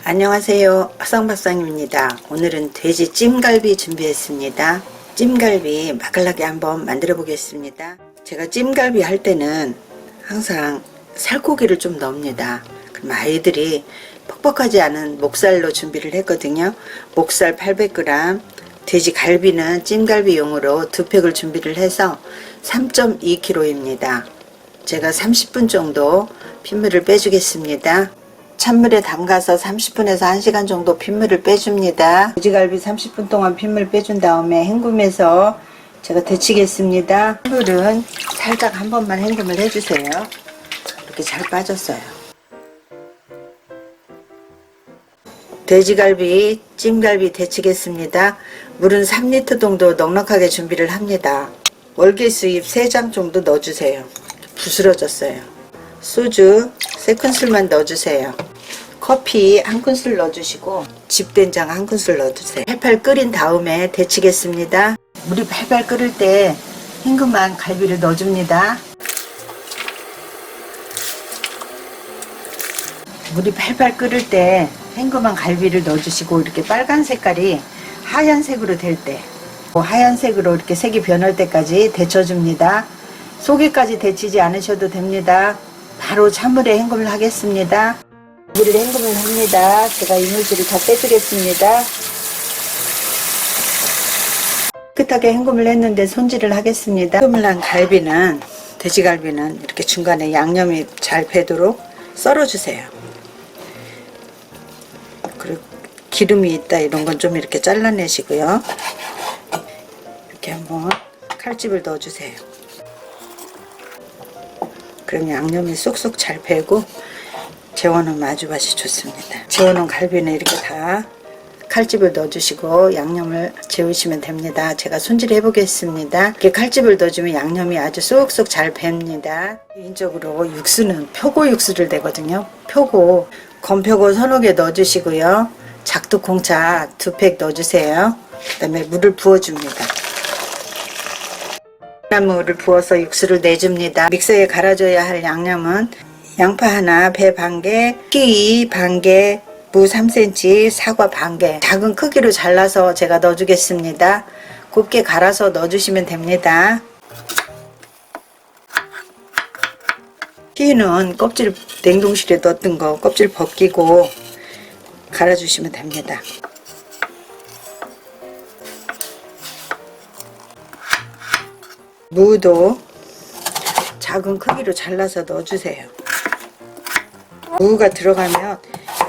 안녕하세요, 화성박사님입니다. 오늘은 돼지 찜갈비 준비했습니다. 찜갈비 맛깔나게 한번 만들어 보겠습니다. 제가 찜갈비 할 때는 항상 살코기를 좀 넣습니다. 그럼 아이들이 퍽퍽하지 않은 목살로 준비를 했거든요. 목살 800g, 돼지 갈비는 찜갈비용으로 2팩을 준비를 해서 3.2kg입니다. 제가 30분 정도 핏물을 빼주겠습니다. 찬물에 담가서 30분에서 1시간 정도 핏물을 빼줍니다. 돼지갈비 30분 동안 핏물 빼준 다음에 헹굼해서 제가 데치겠습니다. 핏물은 살짝 한 번만 헹굼을 해주세요. 이렇게 잘 빠졌어요. 돼지갈비, 찜갈비 데치겠습니다. 물은 3리터 정도 넉넉하게 준비를 합니다. 월계수잎 3장 정도 넣어주세요. 부스러졌어요. 소주 3큰술만 넣어주세요. 커피 1큰술 넣어주시고 집된장 1큰술 넣어주세요. 팔팔 끓인 다음에 데치겠습니다. 물이 팔팔 끓을 때 헹굼한 갈비를 넣어줍니다. 물이 팔팔 끓을 때 헹굼한 갈비를 넣어주시고 이렇게 빨간 색깔이 하얀색으로 될 때, 하얀색으로 이렇게 색이 변할 때까지 데쳐줍니다. 속에까지 데치지 않으셔도 됩니다. 바로 찬물에 헹굼을 하겠습니다. 물을 헹굼을 합니다. 제가 이물질을 다 빼주겠습니다. 깨끗하게 헹굼을 했는데 손질을 하겠습니다. 헹굼을 한 갈비는, 돼지갈비는 이렇게 중간에 양념이 잘 배도록 썰어주세요. 그리고 기름이 있다 이런 건 좀 이렇게 잘라내시고요. 이렇게 한번 칼집을 넣어주세요. 그럼 양념이 쏙쏙 잘 배고 재워놓으면 아주 맛이 좋습니다. 재워놓은 갈비는 이렇게 다 칼집을 넣어주시고 양념을 재우시면 됩니다. 제가 손질해 보겠습니다. 이렇게 칼집을 넣어주면 양념이 아주 쏙쏙 잘 뱄니다. 개인적으로 육수는 표고 육수를 내거든요. 표고, 건표고 서너 개 넣어주시고요. 작두콩차 2팩 넣어주세요. 그 다음에 물을 부어줍니다. 물을 부어서 육수를 내줍니다. 믹서에 갈아줘야 할 양념은 양파 하나, 배 반개, 키 반개, 무 3cm, 사과 반개 작은 크기로 잘라서 제가 넣어주겠습니다. 곱게 갈아서 넣어주시면 됩니다. 키는 껍질 냉동실에 넣었던 거 껍질 벗기고 갈아주시면 됩니다. 무도 작은 크기로 잘라서 넣어주세요. 무가 들어가면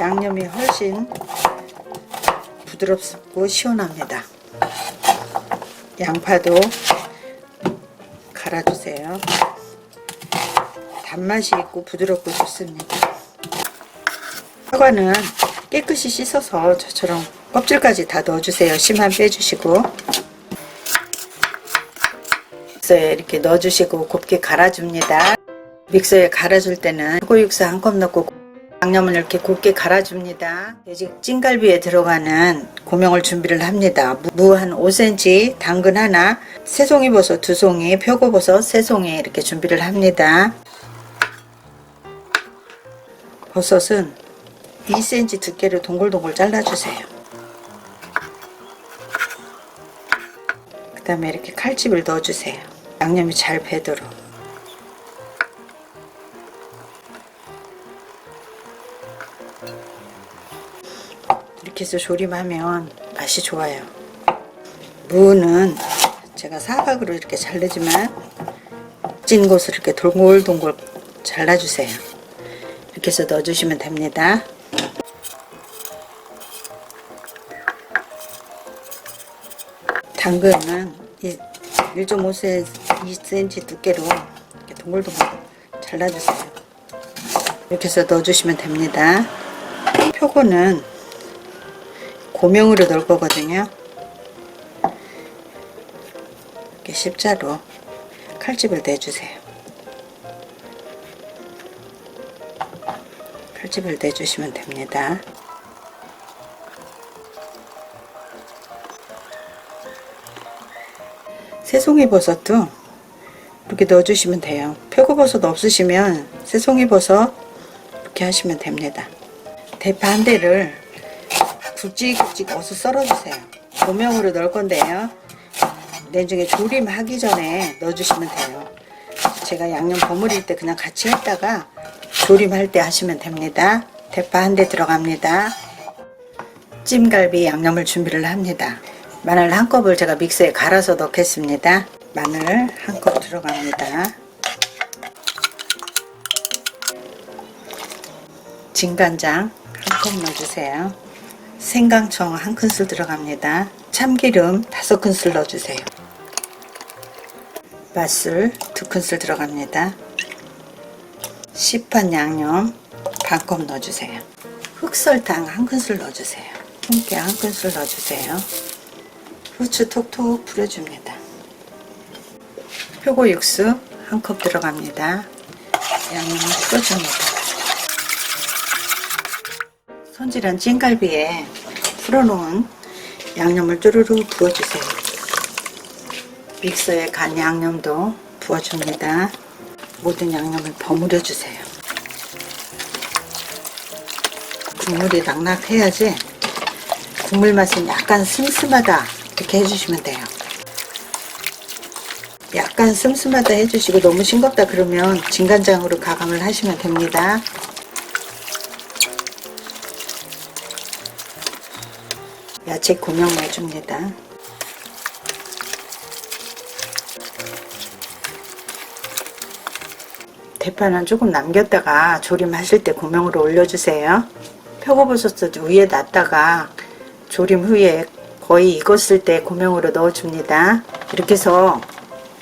양념이 훨씬 부드럽고 시원합니다. 양파도 갈아주세요. 단맛이 있고 부드럽고 좋습니다. 사과는 깨끗이 씻어서 저처럼 껍질까지 다 넣어주세요. 심한 빼주시고 믹서에 이렇게 넣어주시고 곱게 갈아줍니다. 믹서에 갈아줄 때는 표고육수 1컵 넣고 양념을 이렇게 곱게 갈아줍니다. 돼지 찜갈비에 들어가는 고명을 준비를 합니다. 무 한 5cm, 당근 하나, 새송이버섯 2송이, 표고버섯 3송이 이렇게 준비를 합니다. 버섯은 2cm 두께로 동글동글 잘라주세요. 그 다음에 이렇게 칼집을 넣어주세요. 양념이 잘 배도록. 이렇게 해서 조림하면 맛이 좋아요. 무는 제가 사각으로 이렇게 자르지만 찐 곳을 이렇게 동글동글 잘라주세요. 이렇게 해서 넣어주시면 됩니다. 당근은 1.5cm 두께로 이렇게 동글동글 잘라주세요. 이렇게 해서 넣어주시면 됩니다. 표고는 고명으로 넣을 거거든요. 이렇게 십자로 칼집을 내주세요. 칼집을 내주시면 됩니다. 새송이버섯도 이렇게 넣어주시면 돼요. 표고버섯 없으시면 새송이버섯 이렇게 하시면 됩니다. 대파 한 대를 굵직굵직 어서 썰어주세요. 고명으로 넣을 건데요. 나중에 조림하기 전에 넣어주시면 돼요. 제가 양념 버무릴 때 그냥 같이 했다가 조림할 때 하시면 됩니다. 대파 한 대 들어갑니다. 찜갈비 양념을 준비를 합니다. 마늘 한 컵을 제가 믹서에 갈아서 넣겠습니다. 마늘 한 컵 들어갑니다. 진간장 한 컵 넣어주세요. 생강청 한 큰술 들어갑니다. 참기름 5큰술 넣어주세요. 맛술 2큰술 들어갑니다. 시판 양념 반컵 넣어주세요. 흑설탕 한 큰술 넣어주세요. 통깨 한 큰술 넣어주세요. 후추 톡톡 뿌려줍니다. 표고 육수 한 컵 들어갑니다. 양념을 풀어줍니다. 손질한 찜갈비에 풀어놓은 양념을 쭈루루 부어주세요. 믹서에 간 양념도 부어줍니다. 모든 양념을 버무려 주세요. 국물이 낙낙해야지 국물 맛은 약간 슴슴하다 이렇게 해주시면 돼요. 약간 슴슴하다 해주시고 너무 싱겁다 그러면 진간장으로 가감을 하시면 됩니다. 야채 고명 내줍니다. 대파는 조금 남겼다가 조림하실 때 고명으로 올려주세요. 표고버섯도 위에 놨다가 조림 후에 거의 익었을 때 고명으로 넣어줍니다. 이렇게 해서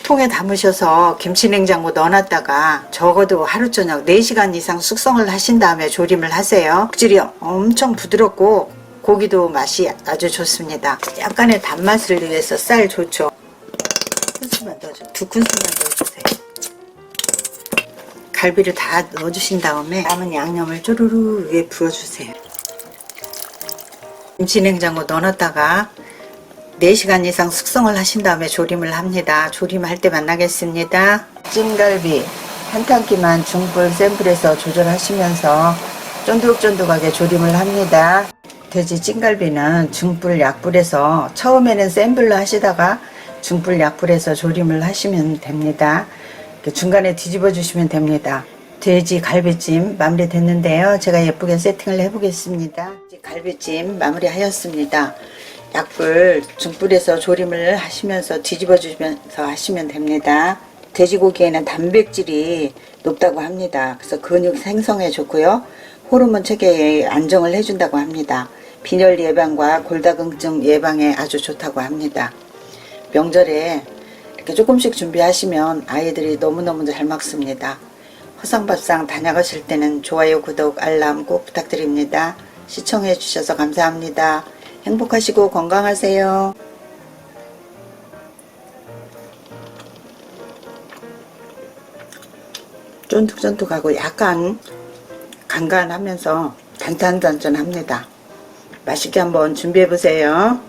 통에 담으셔서 김치냉장고 넣어놨다가 적어도 하루 저녁 4시간 이상 숙성을 하신 다음에 조림을 하세요. 육질이 엄청 부드럽고 고기도 맛이 아주 좋습니다. 약간의 단맛을 위해서 쌀 좋죠. 2큰술만 넣어주세요. 갈비를 다 넣어주신 다음에 남은 양념을 쪼르르 위에 부어주세요. 김치냉장고 넣어놨다가 4시간 이상 숙성을 하신 다음에 조림을 합니다. 조림할 때 만나겠습니다. 찜갈비 한 타기만 중불 센 불에서 조절하시면서 쫀득쫀득하게 조림을 합니다. 돼지 찜갈비는 중불 약불에서 처음에는 센 불로 하시다가 중불 약불에서 조림을 하시면 됩니다. 중간에 뒤집어 주시면 됩니다. 돼지 갈비찜 마무리 됐는데요. 제가 예쁘게 세팅을 해 보겠습니다. 갈비찜 마무리 하였습니다. 약불 중불에서 조림을 하시면서 뒤집어 주시면서 하시면 됩니다. 돼지고기에는 단백질이 높다고 합니다. 그래서 근육 생성에 좋고요. 호르몬 체계에 안정을 해준다고 합니다. 빈혈 예방과 골다공증 예방에 아주 좋다고 합니다. 명절에 이렇게 조금씩 준비하시면 아이들이 너무너무 잘 먹습니다. 허상밥상 다녀가실 때는 좋아요, 구독, 알람 꼭 부탁드립니다. 시청해 주셔서 감사합니다. 행복하시고 건강하세요. 쫀득쫀득하고 약간 간간하면서 단짠단짠합니다. 맛있게 한번 준비해 보세요.